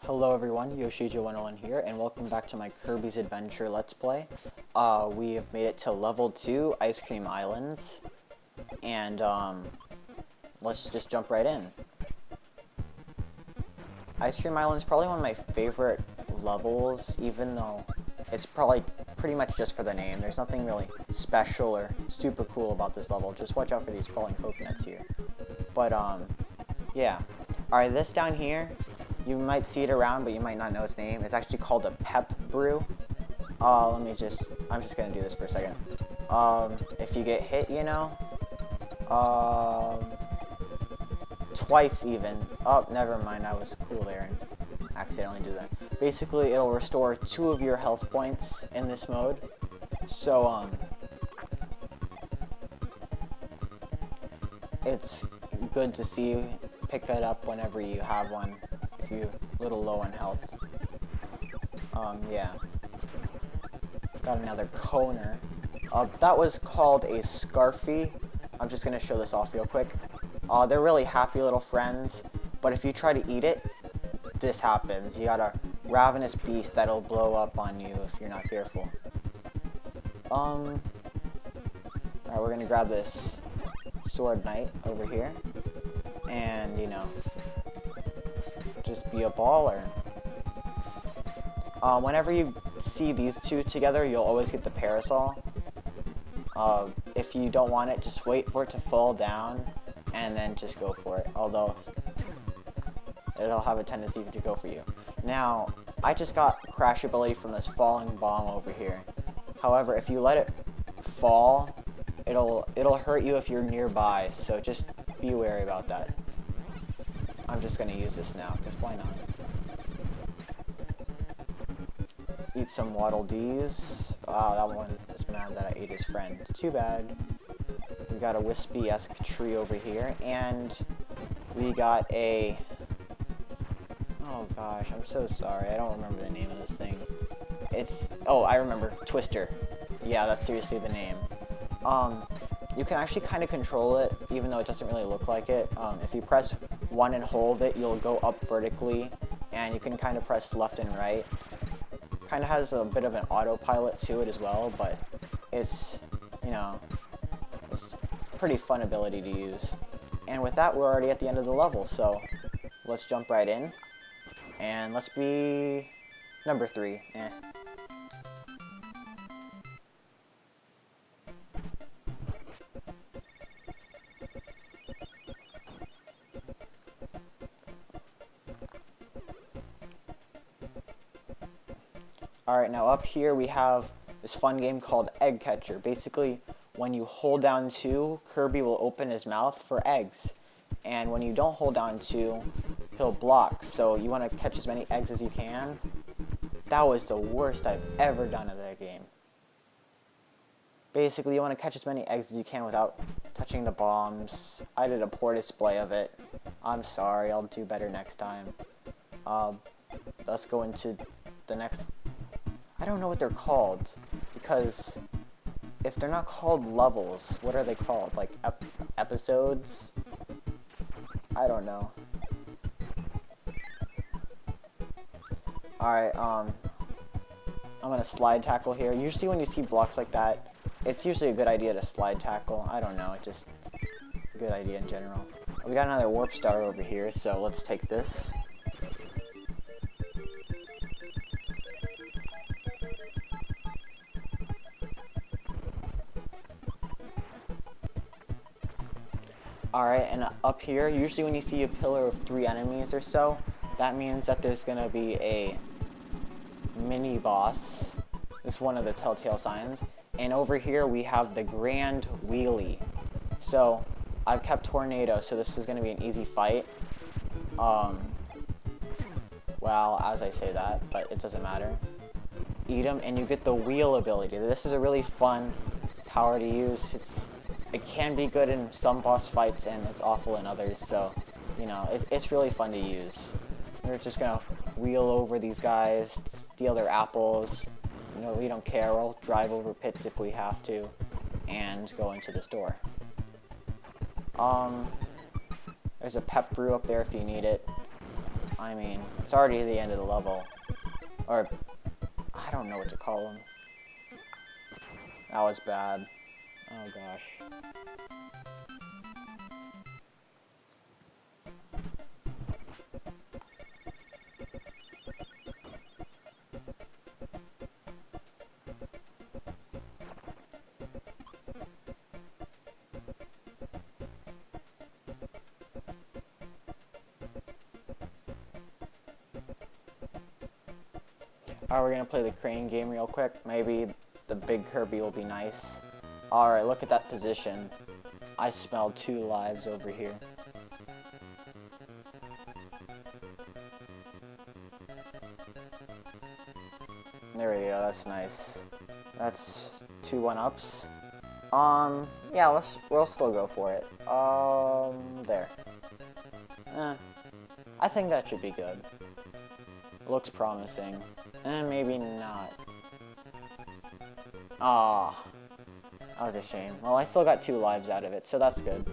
Hello everyone, Yoshiju101 here, and welcome back to my Kirby's Adventure Let's Play. We have made it to level 2, Ice Cream Islands, and let's just jump right in. Ice Cream Islands is probably one of my favorite levels, even though it's probably pretty much just for the name. There's nothing really special or super cool about this level. Just watch out for these falling coconuts here. But yeah. Alright, this down here, you might see it around, but you might not know its name. It's actually called a pep brew. I'm just gonna do this for a second. If you get hit, you know, twice even. Oh, never mind, I was cool there and accidentally did that. Basically, it'll restore 2 of your health points in this mode. So, it's good to see you pick it up whenever you have one. If you're a little low on health. Yeah. Got another coner. That was called a Scarfy. I'm just gonna show this off real quick. They're really happy little friends, but if you try to eat it, this happens. You got a ravenous beast that'll blow up on you if you're not careful. Alright, we're gonna grab this sword knight over here, and, you know, just be a baller. Whenever you see these two together, you'll always get the parasol. If you don't want it, just wait for it to fall down, and then just go for it. Although, it'll have a tendency to go for you. Now, I just got crash ability from this falling bomb over here. However, if you let it fall, it'll hurt you if you're nearby, so just be wary about that. I'm just gonna use this now, because why not? Eat some Waddle Dees. Oh, that one is mad that I ate his friend. Too bad. We got a wispy-esque tree over here, and we got a... Oh gosh, I'm so sorry. I don't remember the name of this thing. It's... Oh, I remember. Twister. Yeah, that's seriously the name. You can actually kind of control it, even though it doesn't really look like it. If you press 1 and hold it, you'll go up vertically, and you can kind of press left and right. Kind of has a bit of an autopilot to it as well, but it's, you know, it's a pretty fun ability to use. And with that, we're already at the end of the level, so let's jump right in. And let's be number 3. Alright, now up here we have this fun game called Egg Catcher. Basically, when you hold down 2, Kirby will open his mouth for eggs. And when you don't hold down 2, he'll block. So you want to catch as many eggs as you can. That was the worst I've ever done in that game. Basically, you want to catch as many eggs as you can without touching the bombs. I did a poor display of it. I'm sorry, I'll do better next time. Let's go into the next... I don't know what they're called, because if they're not called levels, what are they called? Like episodes? I don't know. Alright, I'm gonna slide tackle here. Usually when you see blocks like that, it's usually a good idea to slide tackle. I don't know, it's just a good idea in general. We got another warp star over here, so let's take this. Alright, and up here, usually when you see a pillar of 3 enemies or so, that means that there's gonna be a mini boss. This is one of the telltale signs. And over here we have the Grand Wheelie. So, I've kept Tornado, so this is gonna be an easy fight. Well, as I say that, but it doesn't matter. Eat them, and you get the wheel ability. This is a really fun power to use. It can be good in some boss fights, and it's awful in others, so, you know, it's really fun to use. We're just gonna wheel over these guys, steal their apples. You know, we don't care. We'll drive over pits if we have to, and go into the store. There's a pep brew up there if you need it. I mean, it's already the end of the level. Or, I don't know what to call them. That was bad. Oh gosh. Alright, we're gonna play the crane game real quick. Maybe the big Kirby will be nice. Alright, look at that position. I smelled 2 lives over here. There we go, that's nice. That's 2 1-ups. Yeah, we'll still go for it. There. I think that should be good. Looks promising. Maybe not. Ah, that was a shame. Well, I still got 2 lives out of it, so that's good.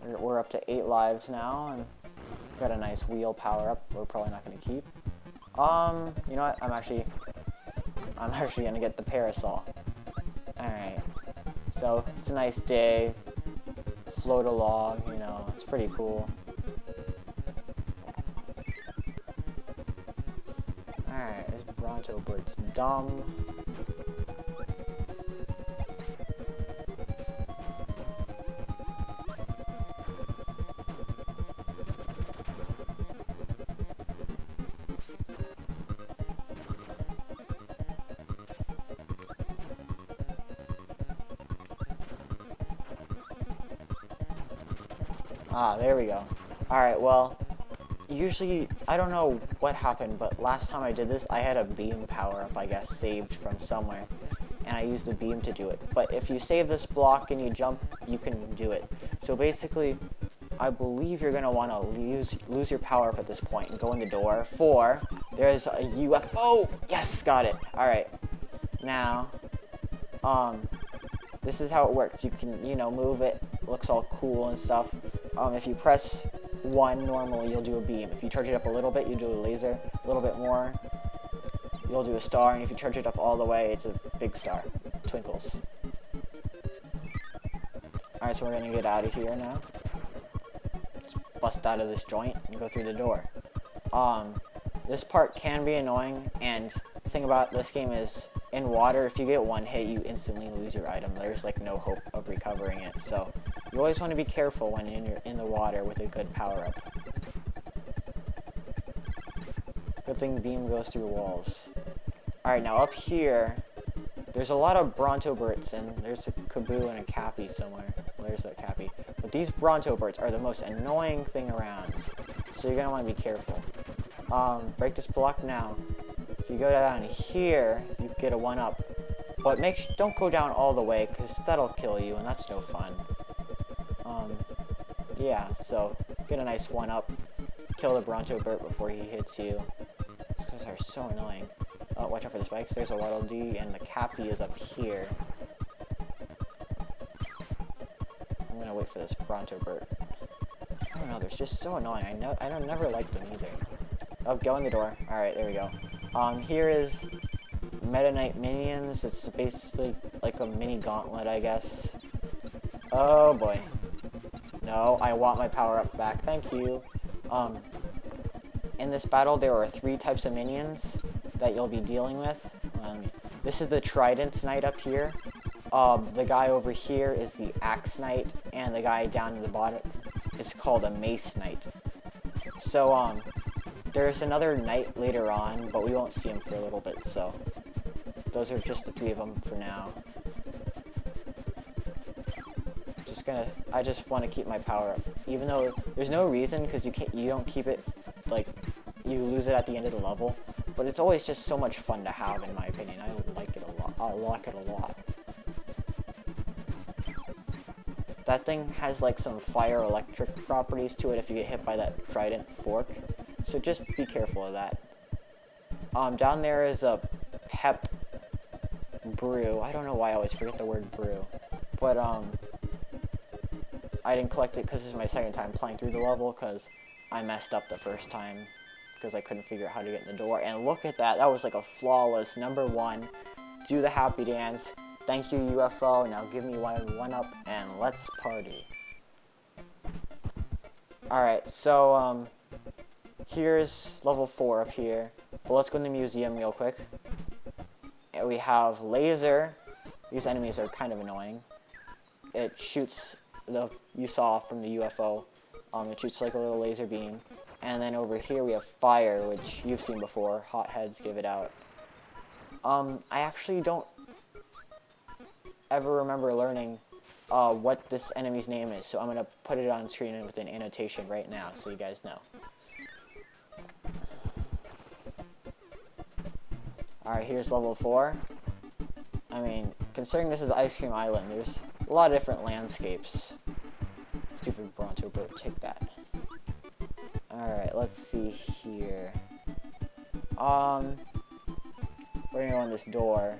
We're up to 8 lives now, and got a nice wheel power up. We're probably not going to keep. You know what? I'm actually gonna get the parasol. All right. So it's a nice day. Float along, you know, it's pretty cool. Alright, this Bronto bird's dumb. Ah, there we go. Alright, well, usually, I don't know what happened, but last time I did this, I had a beam power-up, I guess, saved from somewhere. And I used the beam to do it. But if you save this block and you jump, you can do it. So basically, I believe you're going to want to lose your power-up at this point and go in the door. For, there's a UFO! Yes, got it. Alright. Now, this is how it works. You can, you know, move it. Looks all cool and stuff. If you press 1 normally, you'll do a beam. If you charge it up a little bit, you do a laser. A little bit more, you'll do a star. And if you charge it up all the way, it's a big star. Twinkles. Alright, so we're going to get out of here now. Just bust out of this joint and go through the door. This part can be annoying, and the thing about this game is, in water, if you get 1 hit, you instantly lose your item. There's like no hope of recovering it, so you always want to be careful when you're in the water with a good power-up. Good thing beam goes through walls. Alright, now up here, there's a lot of Bronto birds, and there's a Kaboo and a Cappy somewhere. Well, there's a Cappy. But these Bronto birds are the most annoying thing around, so you're going to want to be careful. Break this block now. If you go down here, you get a 1-up. But don't go down all the way, because that'll kill you, and that's no fun. Yeah, so get a nice 1-up. Kill the Bronto bird before he hits you. These guys are so annoying. Oh, watch out for the spikes. There's a Waddle Dee, and the Cappy is up here. I'm gonna wait for this Bronto bird. I don't know, they're just so annoying. I never liked them either. Oh, go in the door. Alright, there we go. Here is Meta Knight Minions. It's basically like a mini gauntlet, I guess. Oh boy. No, I want my power-up back. Thank you. In this battle, there are 3 types of minions that you'll be dealing with. This is the Trident Knight up here. The guy over here is the Axe Knight, and the guy down in the bottom is called a Mace Knight. So, there's another knight later on, but we won't see him for a little bit, so those are just the 3 of them for now. I just want to keep my power up, even though there's no reason, because you don't keep it, like, you lose it at the end of the level, but it's always just so much fun to have, in my opinion. I like it a lot. I like it a lot. That thing has like some fire electric properties to it if you get hit by that trident fork, so just be careful of that. Down there is a pep brew. I don't know why I always forget the word brew. but I didn't collect it because this is my second time playing through the level because I messed up the first time because I couldn't figure out how to get in the door. And look at that, that was like a flawless #1. Do the happy dance. Thank you, UFO. Now give me one up and let's party. Alright, so here's level 4 up here. But let's go to the museum real quick. And we have laser. These enemies are kind of annoying. It shoots you saw from the UFO. It shoots like a little laser beam. And then over here we have fire, which you've seen before. Hotheads give it out. I actually don't ever remember learning what this enemy's name is, so I'm gonna put it on screen with an annotation right now so you guys know. Alright, here's level 4. I mean, considering this is Ice Cream Island, there's a lot of different landscapes. Stupid Bronto bird, take that. Alright, let's see here. We're gonna go in this door.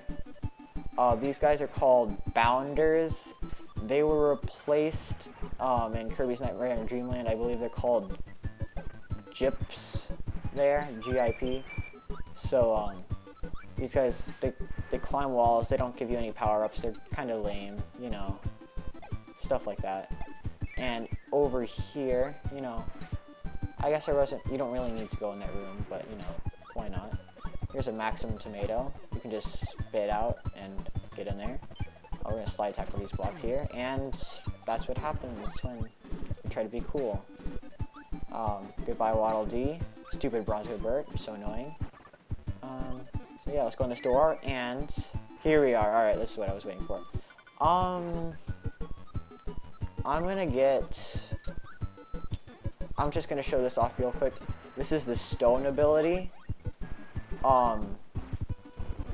These guys are called Bounders. They were replaced in Kirby's Nightmare and Dreamland. I believe they're called Gyps there, G-I-P. So, these guys, they climb walls. They don't give you any power-ups. They're kind of lame, you know, stuff like that. And over here, you know, I guess you don't really need to go in that room, but, you know, why not? Here's a Maximum Tomato. You can just spit out and get in there. We're going to slide tackle these blocks here, and that's what happens when you try to be cool. Goodbye, Waddle Dee. Stupid Bronto Bird, you're so annoying. So yeah, let's go in this door, and here we are. Alright, this is what I was waiting for. I'm just going to show this off real quick. This is the stone ability.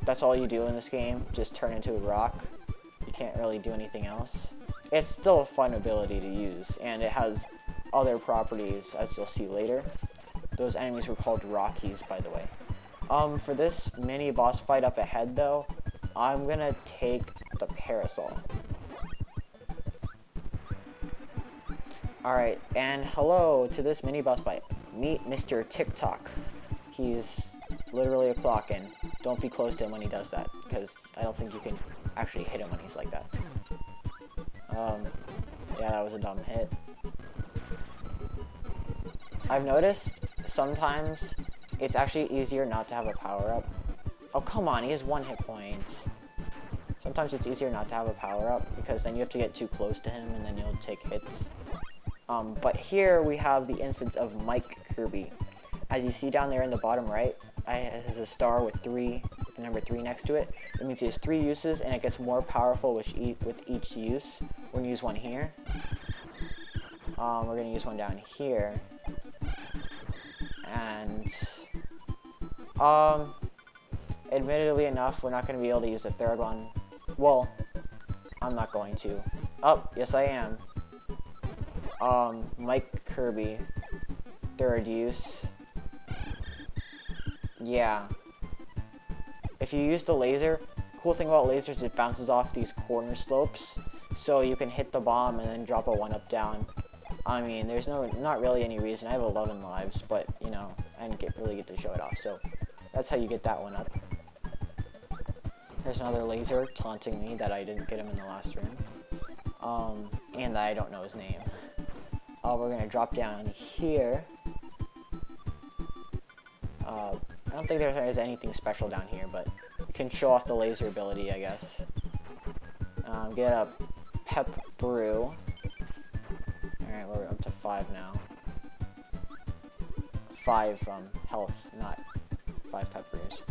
That's all you do in this game, just turn into a rock. You can't really do anything else. It's still a fun ability to use, and it has other properties, as you'll see later. Those enemies were called Rockies, by the way. For this mini boss fight up ahead, though, I'm gonna take the Parasol. Alright, and hello to this mini boss fight. Meet Mr. TikTok. He's literally a clock, and don't be close to him when he does that, because I don't think you can actually hit him when he's like that. Yeah, that was a dumb hit. I've noticed sometimes it's actually easier not to have a power-up. Oh, come on, he has 1 hit point. Sometimes it's easier not to have a power-up, because then you have to get too close to him, and then you'll take hits. But here we have the instance of Mike Kirby. As you see down there in the bottom right, it has a star with the number 3 next to it. It means he has 3 uses, and it gets more powerful with each use. We're going to use one here. We're going to use one down here. And, admittedly enough, we're not going to be able to use the 3rd one. Well, I'm not going to. Oh, yes I am. Mike Kirby, 3rd use. Yeah. If you use the laser, the cool thing about lasers is it bounces off these corner slopes, so you can hit the bomb and then drop a 1-up down. I mean, there's not really any reason. I have 11 lives, but, you know, I didn't really get to show it off, so that's how you get that 1-up. There's another laser taunting me that I didn't get him in the last room. And that I don't know his name. We're gonna drop down here. I don't think there's anything special down here, but you can show off the laser ability, I guess. Get a Pep Brew. Alright, we're up to 5 now. 5 health, not 5 Pep Brews.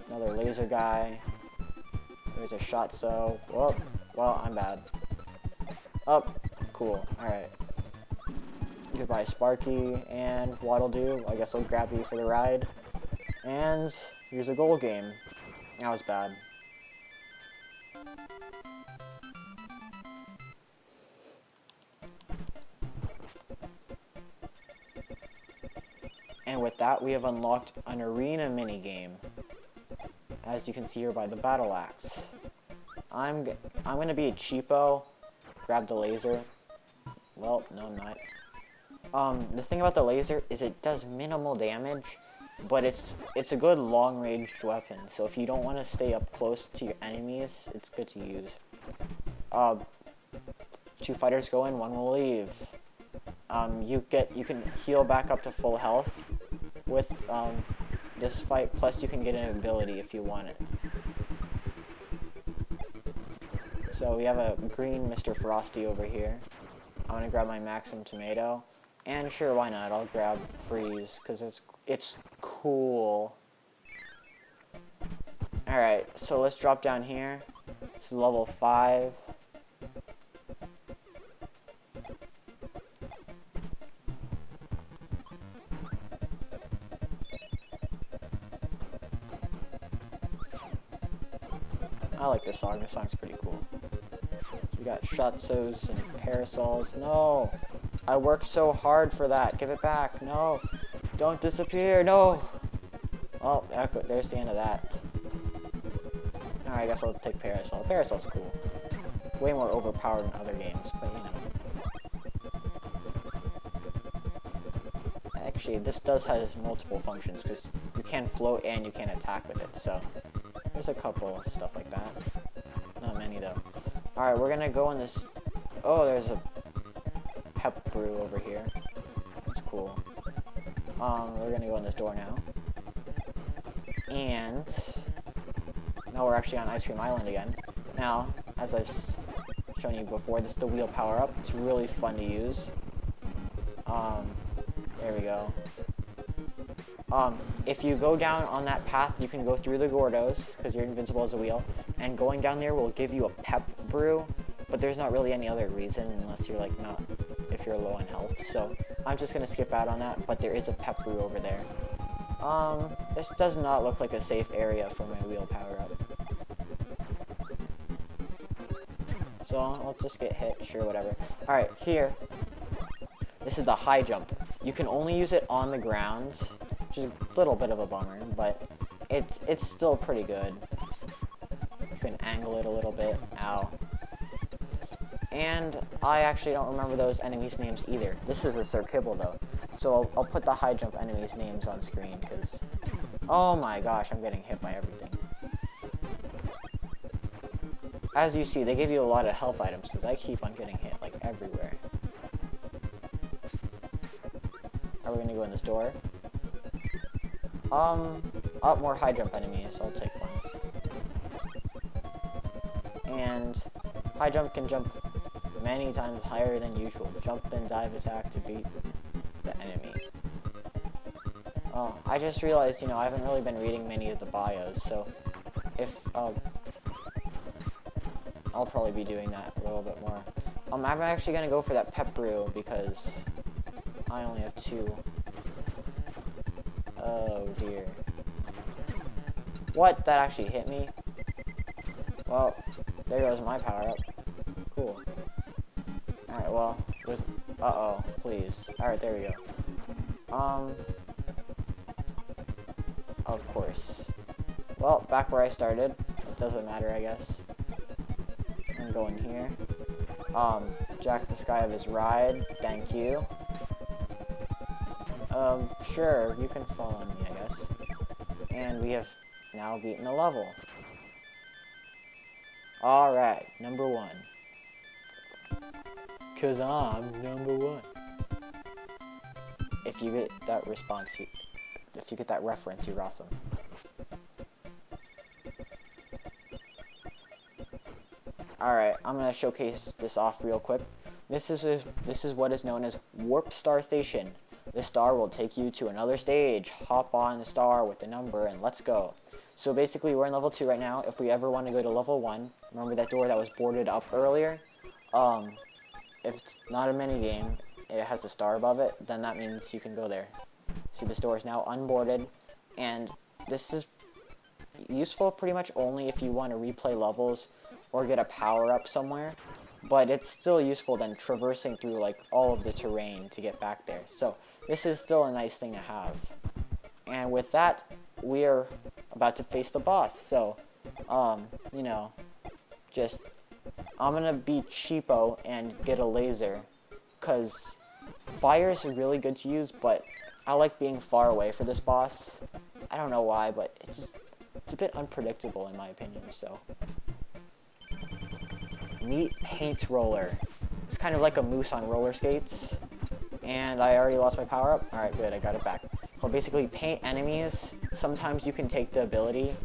Another laser guy. There's a shot, so... Whoa, well, I'm bad. Oh, cool, alright. Goodbye, Sparky, and Waddle Doo. I guess I'll grab you for the ride. And here's a goal game. That was bad. And with that, we have unlocked an arena minigame, as you can see here by the battle axe. I'm gonna be a cheapo. Grab the laser. Well, no, I'm not. The thing about the laser is it does minimal damage, but it's a good long-ranged weapon. So if you don't want to stay up close to your enemies, it's good to use. 2 fighters go in, 1 will leave. You can heal back up to full health with this fight. Plus, you can get an ability if you want it. So we have a green Mr. Frosty over here. I'm gonna grab my Maxim Tomato, and sure, why not? I'll grab Freeze because it's cool. All right, so let's drop down here. This is level 5. I like this song. This song's pretty cool. We got Shatsos and Parasols. No! I worked so hard for that. Give it back. No! Don't disappear. No! Oh, there's the end of that. Alright, I guess I'll take Parasol. Parasol's cool. Way more overpowered than other games, but you know. Actually, this does have multiple functions, because you can float and you can attack with it, so there's a couple stuff like that. Not many, though. Alright, we're gonna go in this... Oh, there's a pep brew over here. That's cool. We're gonna go in this door now. And... now we're actually on Ice Cream Island again. Now, as I've shown you before, this is the wheel power-up. It's really fun to use. There we go. If you go down on that path, you can go through the Gordos, because you're invincible as a wheel, and going down there will give you a pep brew, but there's not really any other reason, unless you're, like, if you're low on health, so I'm just gonna skip out on that, but there is a pep brew over there. This does not look like a safe area for my wheel power-up. So, I'll just get hit, sure, whatever. Alright, here. This is the high jump. You can only use it on the ground, which is a little bit of a bummer, but it's still pretty good. You can angle it a little bit. Ow. And I actually don't remember those enemies' names either. This is a Sir Kibble, though. So I'll put the high jump enemies' names on screen, because... oh my gosh, I'm getting hit by everything. As you see, they give you a lot of health items, because I keep on getting hit, like, everywhere. Are we gonna go in this door? More high jump enemies. I'll take one. And high jump can jump many times higher than usual. Jump and dive attack to beat the enemy. Oh, I just realized, I haven't really been reading many of the bios, so if, I'll probably be doing that a little bit more. I'm actually gonna go for that pep brew because I only have 2. Oh dear. What? That actually hit me? Well, there goes my power-up. Cool. Alright, well, uh-oh, please. Alright, there we go. Of course. Well, back where I started. It doesn't matter, I guess. I'm going here. Jack the Sky of his ride. Thank you. Sure, you can fall on me, I guess. And we have now beaten a level. Alright, number 1. 'Cause I'm number 1. If you get that response, if you get that reference, you're awesome. Alright, I'm gonna showcase this off real quick. This is what is known as Warp Star Station. This star will take you to another stage. Hop on the star with the number and let's go. So basically we're in level 2 right now. If we ever want to go to level 1, remember that door that was boarded up earlier? If it's not a mini game, it has a star above it, then that means you can go there. See, this door is now unboarded, and this is useful pretty much only if you want to replay levels or get a power-up somewhere. But it's still useful than traversing through, like, all of the terrain to get back there. So, this is still a nice thing to have. And with that, we are about to face the boss. So, just, I'm gonna be cheapo and get a laser, because fire is really good to use, but I like being far away for this boss. I don't know why, but it's a bit unpredictable in my opinion, so. Meet Paint Roller. It's kind of like a moose on roller skates. And I already lost my power up. Alright, good, I got it back. He'll basically paint enemies. Sometimes you can take the ability,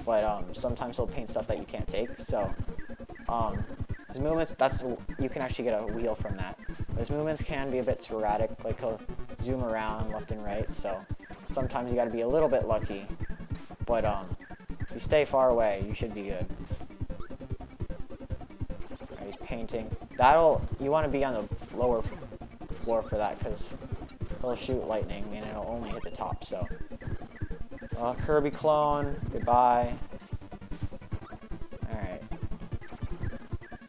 but sometimes he'll paint stuff that you can't take. So, his movements, you can actually get a wheel from that. But his movements can be a bit sporadic, like he'll zoom around left and right, so sometimes you gotta be a little bit lucky. But if you stay far away, you should be good. Alright, he's painting. You want to be on the lower floor for that, because he'll shoot lightning and it'll only hit the top, so. Kirby clone, goodbye. Alright.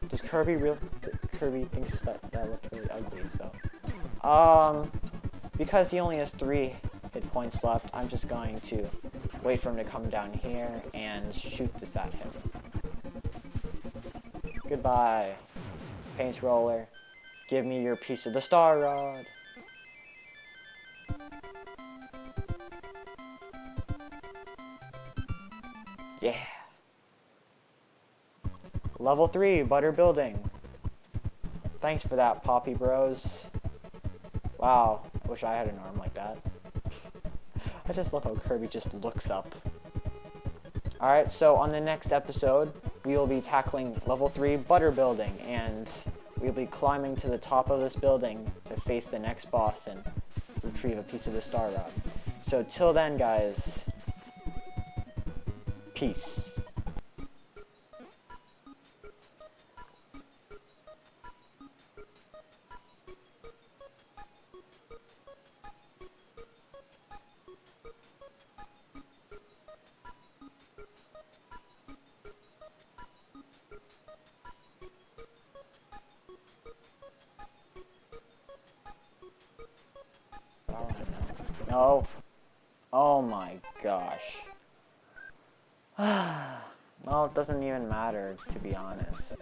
Does Kirby thinks that looked really ugly, so. Because he only has 3 hit points left, I'm just going to wait for him to come down here and shoot this at him. Goodbye, Paint Roller. Give me your piece of the Star Rod. Yeah. Level 3, Butter Building. Thanks for that, Poppy Bros. Wow, I wish I had an arm like that. I just love how Kirby just looks up. Alright, so on the next episode, we will be tackling Level 3 Butter Building, and we'll be climbing to the top of this building to face the next boss and retrieve a piece of the Star Rod. So till then, guys, peace. No. Oh my gosh. Well, it doesn't even matter, to be honest.